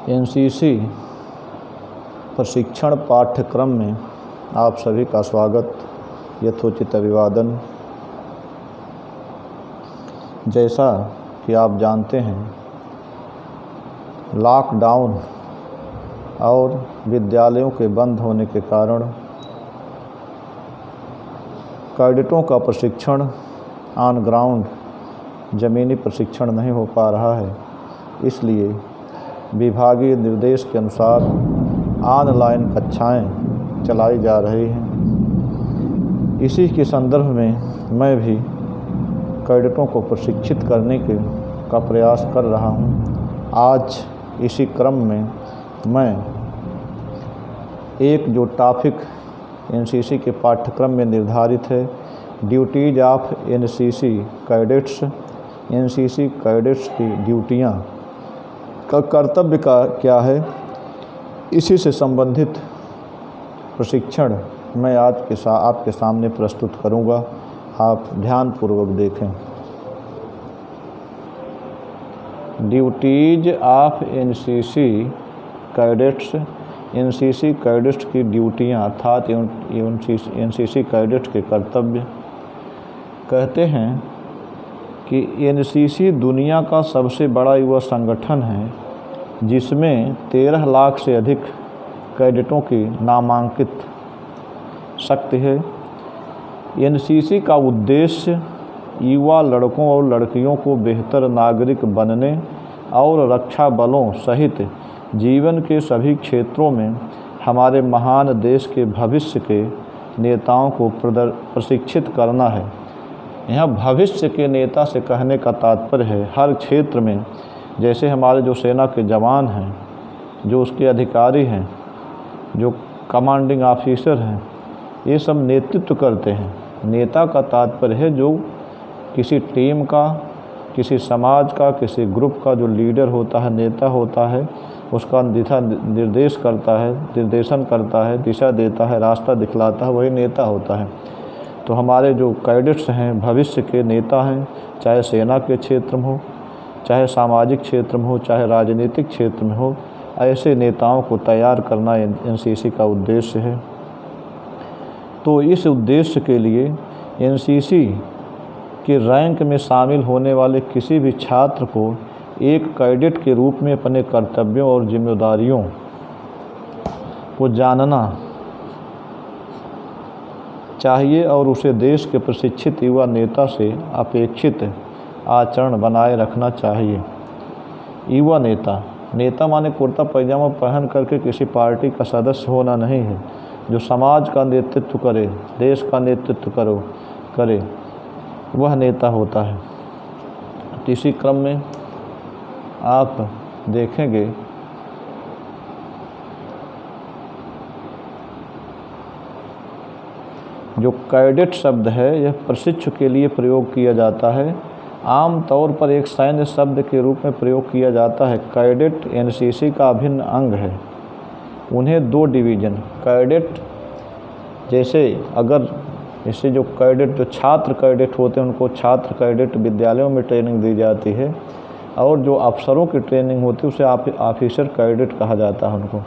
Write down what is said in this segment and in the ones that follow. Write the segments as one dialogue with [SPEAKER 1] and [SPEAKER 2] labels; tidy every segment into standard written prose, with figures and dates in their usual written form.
[SPEAKER 1] NCC प्रशिक्षण पाठ्यक्रम में आप सभी का स्वागत, यथोचित अभिवादन। जैसा कि आप जानते हैं, लॉकडाउन और विद्यालयों के बंद होने के कारण कैडेटों का प्रशिक्षण ऑन ग्राउंड ज़मीनी प्रशिक्षण नहीं हो पा रहा है। इसलिए विभागीय निर्देश के अनुसार ऑनलाइन कक्षाएं चलाई जा रही हैं। इसी के संदर्भ में मैं भी कैडेटों को प्रशिक्षित करने का प्रयास कर रहा हूं। आज इसी क्रम में मैं एक जो टॉपिक एनसीसी के पाठ्यक्रम में निर्धारित है, duties of NCC cadets, NCC cadets की ड्यूटियां का कर्तव्य का क्या है, इसी से संबंधित प्रशिक्षण मैं आज आपके सामने प्रस्तुत करूंगा। आप ध्यानपूर्वक देखें। Duties of NCC cadets, NCC cadets की ड्यूटियां अर्थात एनसीसी कैडेट्स के कर्तव्य। कहते हैं कि एनसीसी दुनिया का सबसे बड़ा युवा संगठन है, जिसमें 13 लाख से अधिक कैडेटों की नामांकित शक्ति है। एनसीसी का उद्देश्य युवा लड़कों और लड़कियों को बेहतर नागरिक बनने और रक्षा बलों सहित जीवन के सभी क्षेत्रों में हमारे महान देश के भविष्य के नेताओं को प्रशिक्षित करना है। यहाँ भविष्य के नेता से कहने का तात्पर्य है हर क्षेत्र में, जैसे हमारे जो सेना के जवान हैं, जो उसके अधिकारी हैं, जो कमांडिंग ऑफिसर हैं, ये सब नेतृत्व करते हैं। नेता का तात्पर्य है जो किसी टीम का, किसी समाज का, किसी ग्रुप का जो लीडर होता है, नेता होता है, उसका निर्देशन करता है, दिशा देता है, रास्ता दिखलाता है, वही नेता होता है। तो हमारे जो कैडेट्स हैं भविष्य के नेता हैं, चाहे सेना के क्षेत्र में हो, चाहे सामाजिक क्षेत्र में हो, चाहे राजनीतिक क्षेत्र में हो, ऐसे नेताओं को तैयार करना एनसीसी का उद्देश्य है। तो इस उद्देश्य के लिए एनसीसी के रैंक में शामिल होने वाले किसी भी छात्र को एक कैडेट के रूप में अपने कर्तव्यों और जिम्मेदारियों को जानना चाहिए और उसे देश के प्रशिक्षित युवा नेता से अपेक्षित आचरण बनाए रखना चाहिए। युवा नेता माने कुर्ता पैजामा पहन करके किसी पार्टी का सदस्य होना नहीं है। जो समाज का नेतृत्व करे, देश का नेतृत्व करे, वह नेता होता है। इसी क्रम में आप देखेंगे जो कैडेट शब्द है यह प्रशिक्षु के लिए प्रयोग किया जाता है। आम तौर पर एक सैन्य शब्द के रूप में प्रयोग किया जाता है। कैडेट एनसीसी का अभिन्न अंग है। उन्हें 2 डिवीज़न कैडेट, जैसे जो कैडेट जो छात्र कैडेट होते हैं उनको छात्र कैडेट विद्यालयों में ट्रेनिंग दी जाती है, और जो अफसरों की ट्रेनिंग होती है उसे ऑफिसर कैडेट कहा जाता है उनको।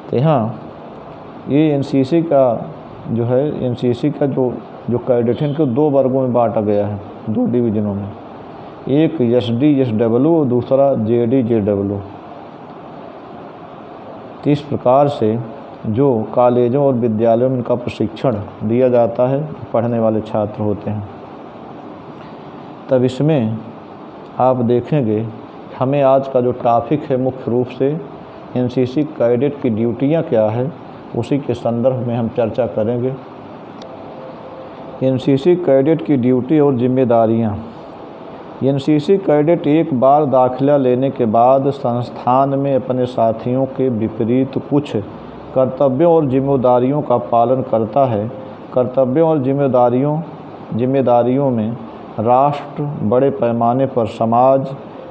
[SPEAKER 1] तो यहाँ ये एनसीसी का जो कैडेट है इनको 2 वर्गों में बांटा गया है, 2 डिवीज़नों में। एक SD/SW और दूसरा JD/JW। तो इस प्रकार से जो कॉलेजों और विद्यालयों में इनका प्रशिक्षण दिया जाता है, पढ़ने वाले छात्र होते हैं। तब इसमें आप देखेंगे हमें आज का जो टॉपिक है मुख्य रूप से एनसीसी कैडेट की ड्यूटियां क्या है, उसी के संदर्भ में हम चर्चा करेंगे। एनसीसी कैडेट की ड्यूटी और जिम्मेदारियां। एनसीसी कैडेट एक बार दाखिला लेने के बाद संस्थान में अपने साथियों के विपरीत कुछ कर्तव्यों और जिम्मेदारियों का पालन करता है। कर्तव्यों और जिम्मेदारियों में राष्ट्र, बड़े पैमाने पर समाज,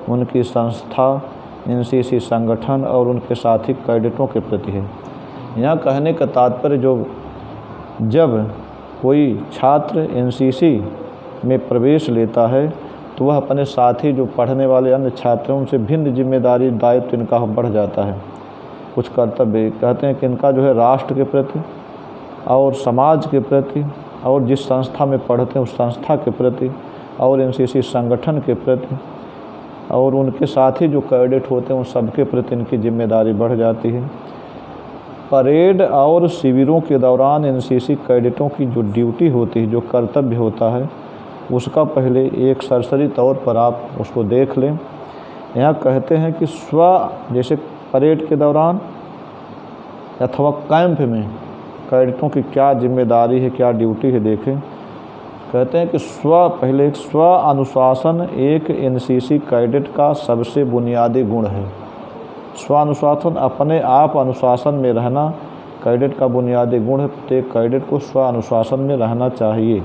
[SPEAKER 1] उनकी संस्था, एनसीसी संगठन और उनके साथी कैडेटों के प्रति है। यहाँ कहने का तात्पर्य जब कोई छात्र एनसीसी में प्रवेश लेता है तो वह अपने साथी जो पढ़ने वाले अन्य छात्रों से भिन्न जिम्मेदारी दायित्व इनका बढ़ जाता है। कुछ कर्तव्य कहते हैं कि इनका जो है राष्ट्र के प्रति और समाज के प्रति और जिस संस्था में पढ़ते हैं उस संस्था के प्रति और एनसीसी संगठन के प्रति और उनके साथी जो कैडेट होते हैं उन सबके प्रति इनकी जिम्मेदारी बढ़ जाती है। परेड और शिविरों के दौरान एनसीसी कैडेटों की जो ड्यूटी होती है, जो कर्तव्य होता है, उसका पहले एक सरसरी तौर पर आप उसको देख लें। यहाँ कहते हैं कि जैसे परेड के दौरान अथवा कैंप में कैडेटों की क्या जिम्मेदारी है, क्या ड्यूटी है, देखें। कहते हैं कि पहले स्व अनुशासन एक एनसीसी कैडेट का सबसे बुनियादी गुण है। स्व अनुशासन, अपने आप अनुशासन में रहना कैडेट का बुनियादी गुण है। प्रत्येक कैडेट को स्व अनुशासन में रहना चाहिए।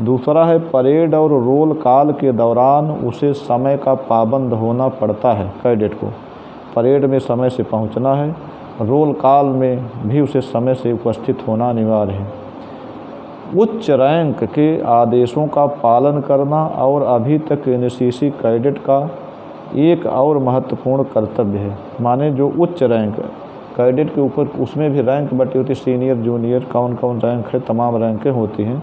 [SPEAKER 1] दूसरा है परेड और रोल कॉल के दौरान उसे समय का पाबंद होना पड़ता है। कैडेट को परेड में समय से पहुंचना है, रोल कॉल में भी उसे समय से उपस्थित होना अनिवार्य है। उच्च रैंक के आदेशों का पालन करना और अभी तक एनसीसी कैडेट का एक और महत्वपूर्ण कर्तव्य है। माने जो उच्च रैंक कैडेट के ऊपर, उसमें भी रैंक बटी होती, सीनियर जूनियर कौन कौन रैंक है, तमाम रैंकें होती हैं।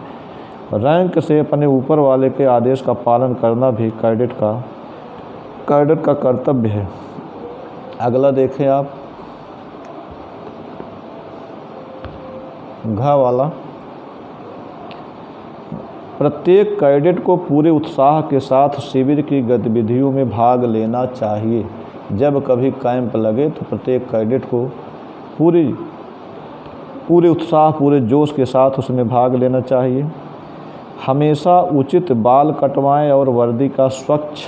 [SPEAKER 1] रैंक से अपने ऊपर वाले के आदेश का पालन करना भी कैडेट का कर्तव्य है। अगला देखें आप, घ वाला, प्रत्येक कैडेट को पूरे उत्साह के साथ शिविर की गतिविधियों में भाग लेना चाहिए। जब कभी कैंप लगे तो प्रत्येक कैडेट को पूरे उत्साह, पूरे जोश के साथ उसमें भाग लेना चाहिए। हमेशा उचित बाल कटवाएं और वर्दी का स्वच्छ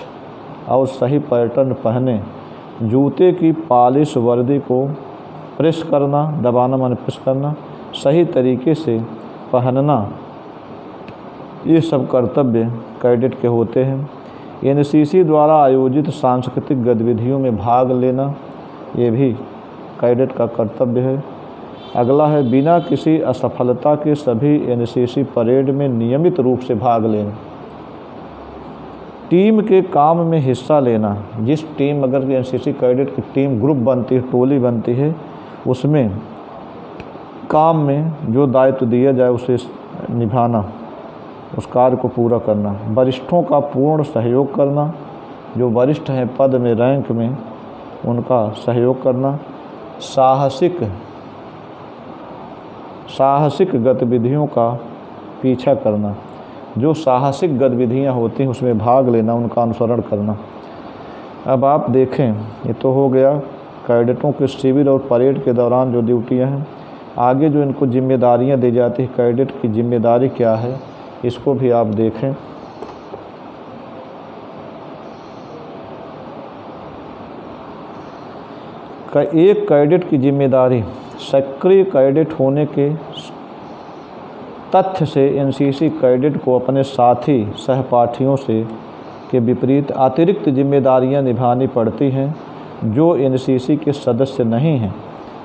[SPEAKER 1] और सही पैटर्न पहने। जूते की पॉलिश, वर्दी को प्रेस करना, दबाना माने प्रेस करना, सही तरीके से पहनना, ये सब कर्तव्य कैडेट के होते हैं। एनसीसी द्वारा आयोजित सांस्कृतिक गतिविधियों में भाग लेना, ये भी कैडेट का कर्तव्य है। अगला है बिना किसी असफलता के सभी एनसीसी परेड में नियमित रूप से भाग लेना। टीम के काम में हिस्सा लेना। जिस टीम, अगर एनसीसी कैडेट की टीम ग्रुप बनती है, टोली बनती है, उसमें काम में जो दायित्व दिया जाए उसे निभाना, उस कार्य को पूरा करना। वरिष्ठों का पूर्ण सहयोग करना, जो वरिष्ठ हैं पद में, रैंक में, उनका सहयोग करना। साहसिक गतिविधियों का पीछा करना। जो साहसिक गतिविधियां होती हैं उसमें भाग लेना, उनका अनुसरण करना। अब आप देखें, ये तो हो गया कैडेटों के शिविर और परेड के दौरान जो ड्यूटियां हैं। आगे जो इनको जिम्मेदारियां दी जाती हैं, कैडेट की जिम्मेदारी क्या है, इसको भी आप देखें। एक कैडेट की जिम्मेदारी सक्रिय कैडेट होने के तथ्य से एनसीसी कैडेट को अपने साथी सहपाठियों से के विपरीत अतिरिक्त जिम्मेदारियां निभानी पड़ती हैं जो एनसीसी के सदस्य नहीं हैं।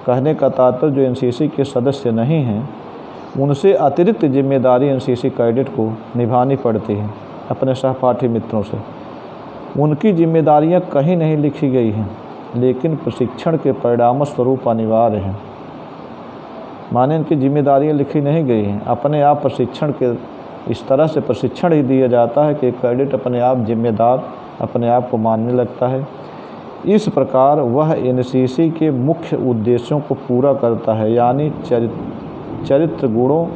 [SPEAKER 1] कहने का तात्पर्य, जो एनसीसी के सदस्य नहीं हैं उनसे अतिरिक्त जिम्मेदारी एनसीसी कैडेट को निभानी पड़ती है अपने सहपाठी मित्रों से। उनकी जिम्मेदारियां कहीं नहीं लिखी गई हैं, लेकिन प्रशिक्षण के परिणाम स्वरूप अनिवार्य हैं। माने इनकी जिम्मेदारियां लिखी नहीं गई हैं, अपने आप प्रशिक्षण के इस तरह से प्रशिक्षण ही दिया जाता है कि कैडेट अपने आप जिम्मेदार, अपने आप को मानने लगता है। इस प्रकार वह एनसीसी के मुख्य उद्देश्यों को पूरा करता है, यानी चरित्र गुणों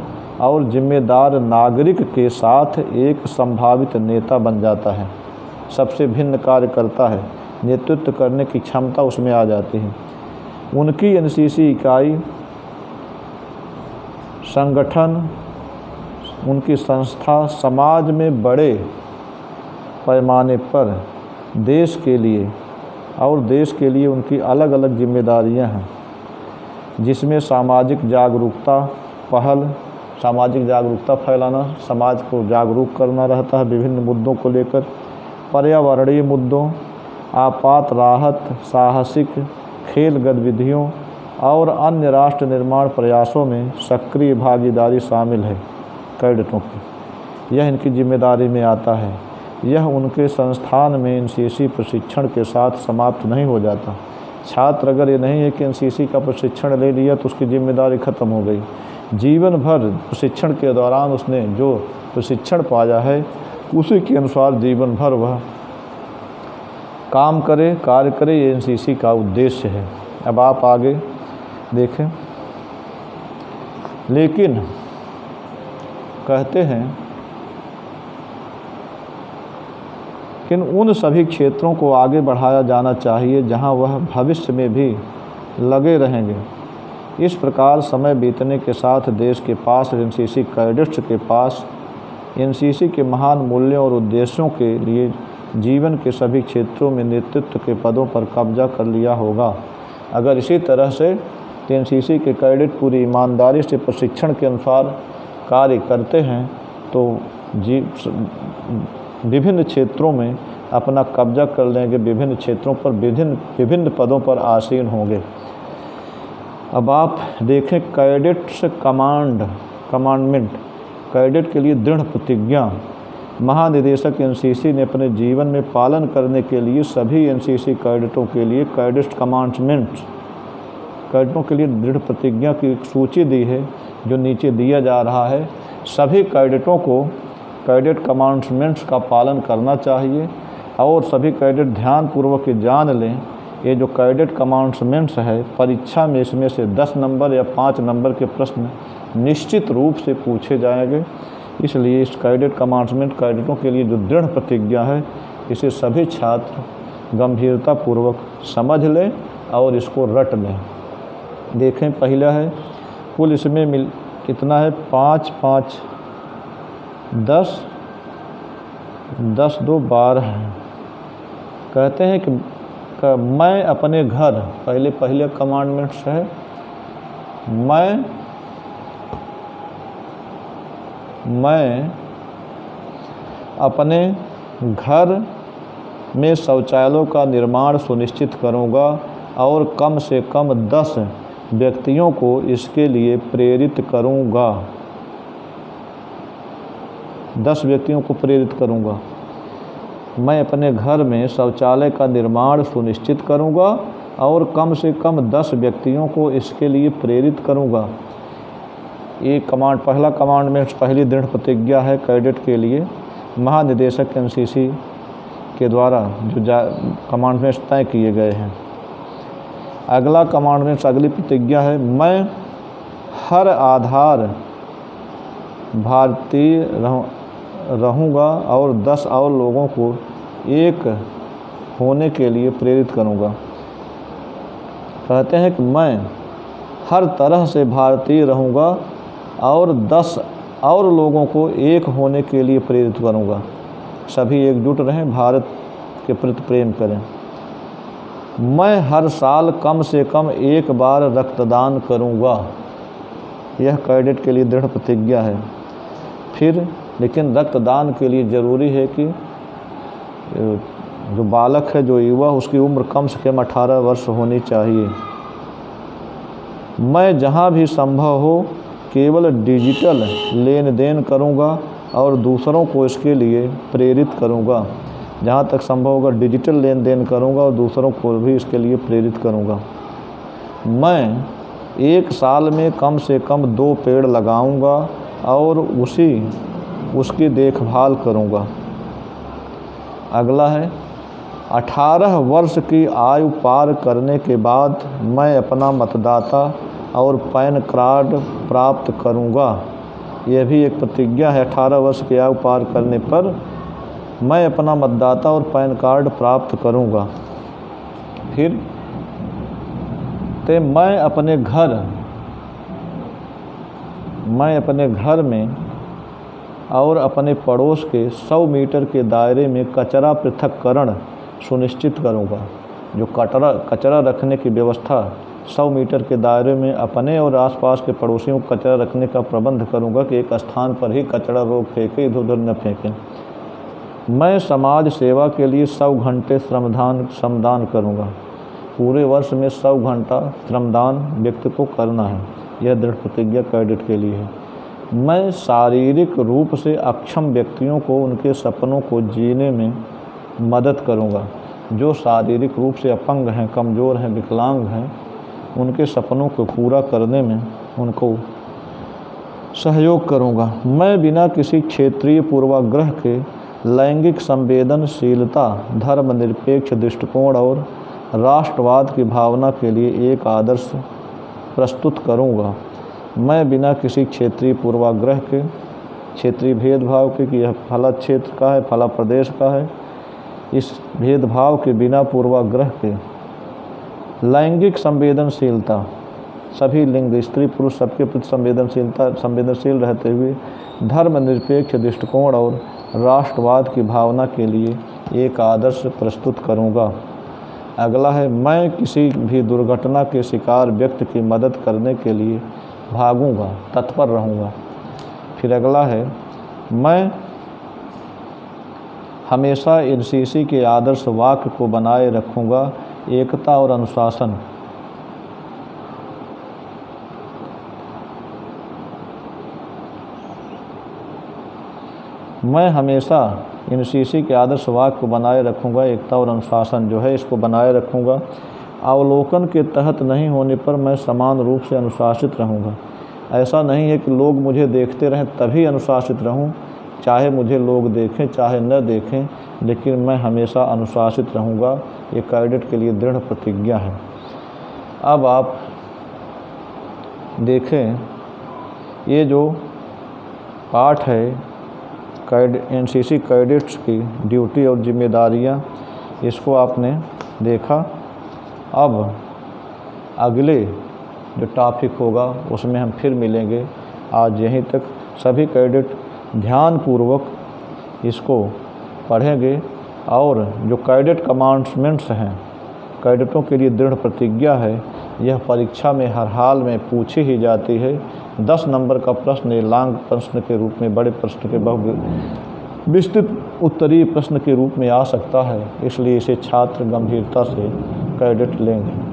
[SPEAKER 1] और जिम्मेदार नागरिक के साथ एक संभावित नेता बन जाता है। सबसे भिन्न कार्य करता है, नेतृत्व करने की क्षमता उसमें आ जाती है। उनकी एनसीसी इकाई, संगठन, उनकी संस्था समाज में बड़े पैमाने पर देश के लिए उनकी अलग अलग जिम्मेदारियां हैं, जिसमें सामाजिक जागरूकता फैलाना, समाज को जागरूक करना रहता है विभिन्न मुद्दों को लेकर, पर्यावरणीय मुद्दों, आपात राहत, साहसिक खेल गतिविधियों और अन्य राष्ट्र निर्माण प्रयासों में सक्रिय भागीदारी शामिल है कैडेटों की। यह इनकी जिम्मेदारी में आता है। यह उनके संस्थान में एनसीसी प्रशिक्षण के साथ समाप्त नहीं हो जाता। छात्र अगर ये नहीं है कि एनसीसी का प्रशिक्षण ले लिया तो उसकी जिम्मेदारी खत्म हो गई। जीवन भर प्रशिक्षण के दौरान उसने जो प्रशिक्षण पाया है उसी के अनुसार जीवन भर वह काम करे, कार्य करे, ये एनसीसी का उद्देश्य है। अब आप आगे देखें। लेकिन कहते हैं कि उन सभी क्षेत्रों को आगे बढ़ाया जाना चाहिए जहां वह भविष्य में भी लगे रहेंगे। इस प्रकार समय बीतने के साथ देश के पास एनसीसी कैडेट्स के पास एनसीसी के महान मूल्यों और उद्देश्यों के लिए जीवन के सभी क्षेत्रों में नेतृत्व के पदों पर कब्जा कर लिया होगा। अगर इसी तरह से एनसीसी के कैडेट पूरी ईमानदारी से प्रशिक्षण के अनुसार कार्य करते हैं तो विभिन्न क्षेत्रों में अपना कब्जा कर लेंगे, विभिन्न क्षेत्रों पर विभिन्न पदों पर आसीन होंगे। अब आप देखें कैडेट्स कमांडमेंट, कैडेट के लिए दृढ़ प्रतिज्ञा। महानिदेशक एनसीसी ने अपने जीवन में पालन करने के लिए सभी एनसीसी कैडेटों के लिए कैडेट कमांडमेंट, कैडेटों के लिए दृढ़ प्रतिज्ञा की एक सूची दी है जो नीचे दिया जा रहा है। सभी कैडेटों को कैडेट कमांडमेंट्स का पालन करना चाहिए और सभी कैडेट ध्यानपूर्वक जान लें ये जो कैडेट कमांडमेंट्स है परीक्षा में इसमें से 10 नंबर या 5 नंबर के प्रश्न निश्चित रूप से पूछे जाएंगे। इसलिए इस कैडेट कमांडमेंट कैडेटों के लिए जो दृढ़ प्रतिज्ञा है इसे सभी छात्र गंभीरतापूर्वक समझ लें और इसको रट लें। देखें पहला है कुल इसमें कितना है 5 5 10 10 2 12 है। कहते हैं कि मैं अपने घर, पहले कमांडमेंट्स है मैं अपने घर में शौचालयों का निर्माण सुनिश्चित करूंगा और कम से कम 10 व्यक्तियों को इसके लिए प्रेरित करूंगा। 10 व्यक्तियों को प्रेरित करूंगा। मैं अपने घर में शौचालय का निर्माण सुनिश्चित करूंगा और कम से कम 10 व्यक्तियों को इसके लिए प्रेरित करूंगा। ये पहला कमांडमेंट, पहली दृढ़ प्रतिज्ञा है कैडेट के लिए महानिदेशक एनसीसी के द्वारा जो कमांडमेंट्स तय किए गए हैं। अगला कमांडमेंट्स, अगली प्रतिज्ञा है मैं हर आधार भारतीय रहूँगा और 10 और लोगों को एक होने के लिए प्रेरित करूँगा। कहते हैं कि मैं हर तरह से भारतीय रहूँगा और 10 और लोगों को एक होने के लिए प्रेरित करूँगा। सभी एकजुट रहें, भारत के प्रति प्रेम करें। मैं हर साल कम से कम एक बार रक्तदान करूँगा। यह कैडेट के लिए दृढ़ प्रतिज्ञा है। फिर लेकिन रक्तदान के लिए ज़रूरी है कि जो बालक है, जो युवा, उसकी उम्र कम से कम 18 वर्ष होनी चाहिए। मैं जहाँ भी संभव हो केवल डिजिटल लेन देन करूँगा और दूसरों को इसके लिए प्रेरित करूँगा। जहाँ तक संभव होगा डिजिटल लेन देन करूँगा और दूसरों को भी इसके लिए प्रेरित करूँगा। मैं एक साल में कम से कम 2 पेड़ लगाऊँगा और उसकी देखभाल करूँगा। अगला है 18 वर्ष की आयु पार करने के बाद मैं अपना मतदाता और पैन कार्ड प्राप्त करूँगा। यह भी एक प्रतिज्ञा है। 18 वर्ष की आयु पार करने पर मैं अपना मतदाता और पैन कार्ड प्राप्त करूँगा। फिर मैं अपने घर में और अपने पड़ोस के 100 मीटर के दायरे में कचरा पृथक्करण सुनिश्चित करूँगा। जो कचरा रखने की व्यवस्था 100 मीटर के दायरे में अपने और आसपास के पड़ोसियों को कचरा रखने का प्रबंध करूँगा कि एक स्थान पर ही कचरा लोग फेंकें, इधर उधर न फेंकें। मैं समाज सेवा के लिए 100 घंटे श्रमदान करूँगा। पूरे वर्ष में 100 घंटा श्रमदान व्यक्ति को करना है। यह दृढ़ प्रतिज्ञा कैडेट के लिए है। मैं शारीरिक रूप से अक्षम व्यक्तियों को उनके सपनों को जीने में मदद करूंगा। जो शारीरिक रूप से अपंग हैं, कमज़ोर हैं, विकलांग हैं, उनके सपनों को पूरा करने में उनको सहयोग करूंगा। मैं बिना किसी क्षेत्रीय पूर्वाग्रह के लैंगिक संवेदनशीलता, धर्मनिरपेक्ष दृष्टिकोण और राष्ट्रवाद की भावना के लिए एक आदर्श प्रस्तुत करूंगा। मैं बिना किसी क्षेत्रीय पूर्वाग्रह के, क्षेत्रीय भेदभाव के कि यह फला क्षेत्र का है, फला प्रदेश का है, इस भेदभाव के बिना पूर्वाग्रह के लैंगिक संवेदनशीलता, सभी लिंग, स्त्री पुरुष सबके प्रति संवेदनशील रहते हुए धर्मनिरपेक्ष दृष्टिकोण और राष्ट्रवाद की भावना के लिए एक आदर्श प्रस्तुत करूंगा। अगला है, मैं किसी भी दुर्घटना के शिकार व्यक्ति की मदद करने के लिए भागूंगा, तत्पर रहूंगा। फिर अगला है, मैं हमेशा एनसीसी के आदर्श वाक्य को बनाए रखूंगा, एकता और अनुशासन। मैं हमेशा एनसीसी के आदर्श वाक्य को बनाए रखूंगा, एकता और अनुशासन जो है इसको बनाए रखूंगा। अवलोकन के तहत नहीं होने पर मैं समान रूप से अनुशासित रहूंगा। ऐसा नहीं है कि लोग मुझे देखते रहें तभी अनुशासित रहूं, चाहे मुझे लोग देखें चाहे न देखें, लेकिन मैं हमेशा अनुशासित रहूंगा। ये कैडेट के लिए दृढ़ प्रतिज्ञा है। अब आप देखें, ये जो पाठ है एनसीसी कैडेट्स की ड्यूटी और जिम्मेदारियां, इसको आपने देखा। अब अगले जो टॉपिक होगा उसमें हम फिर मिलेंगे। आज यहीं तक। सभी कैडेट ध्यानपूर्वक इसको पढ़ेंगे और जो कैडेट कमांडमेंट्स हैं, कैडेटों के लिए दृढ़ प्रतिज्ञा है, यह परीक्षा में हर हाल में पूछी ही जाती है। 10 नंबर का प्रश्न लांग प्रश्न के रूप में, बड़े प्रश्न के बहु विस्तृत उत्तरीय प्रश्न के रूप में आ सकता है, इसलिए इसे छात्र गंभीरता से कैडेट लेंगे।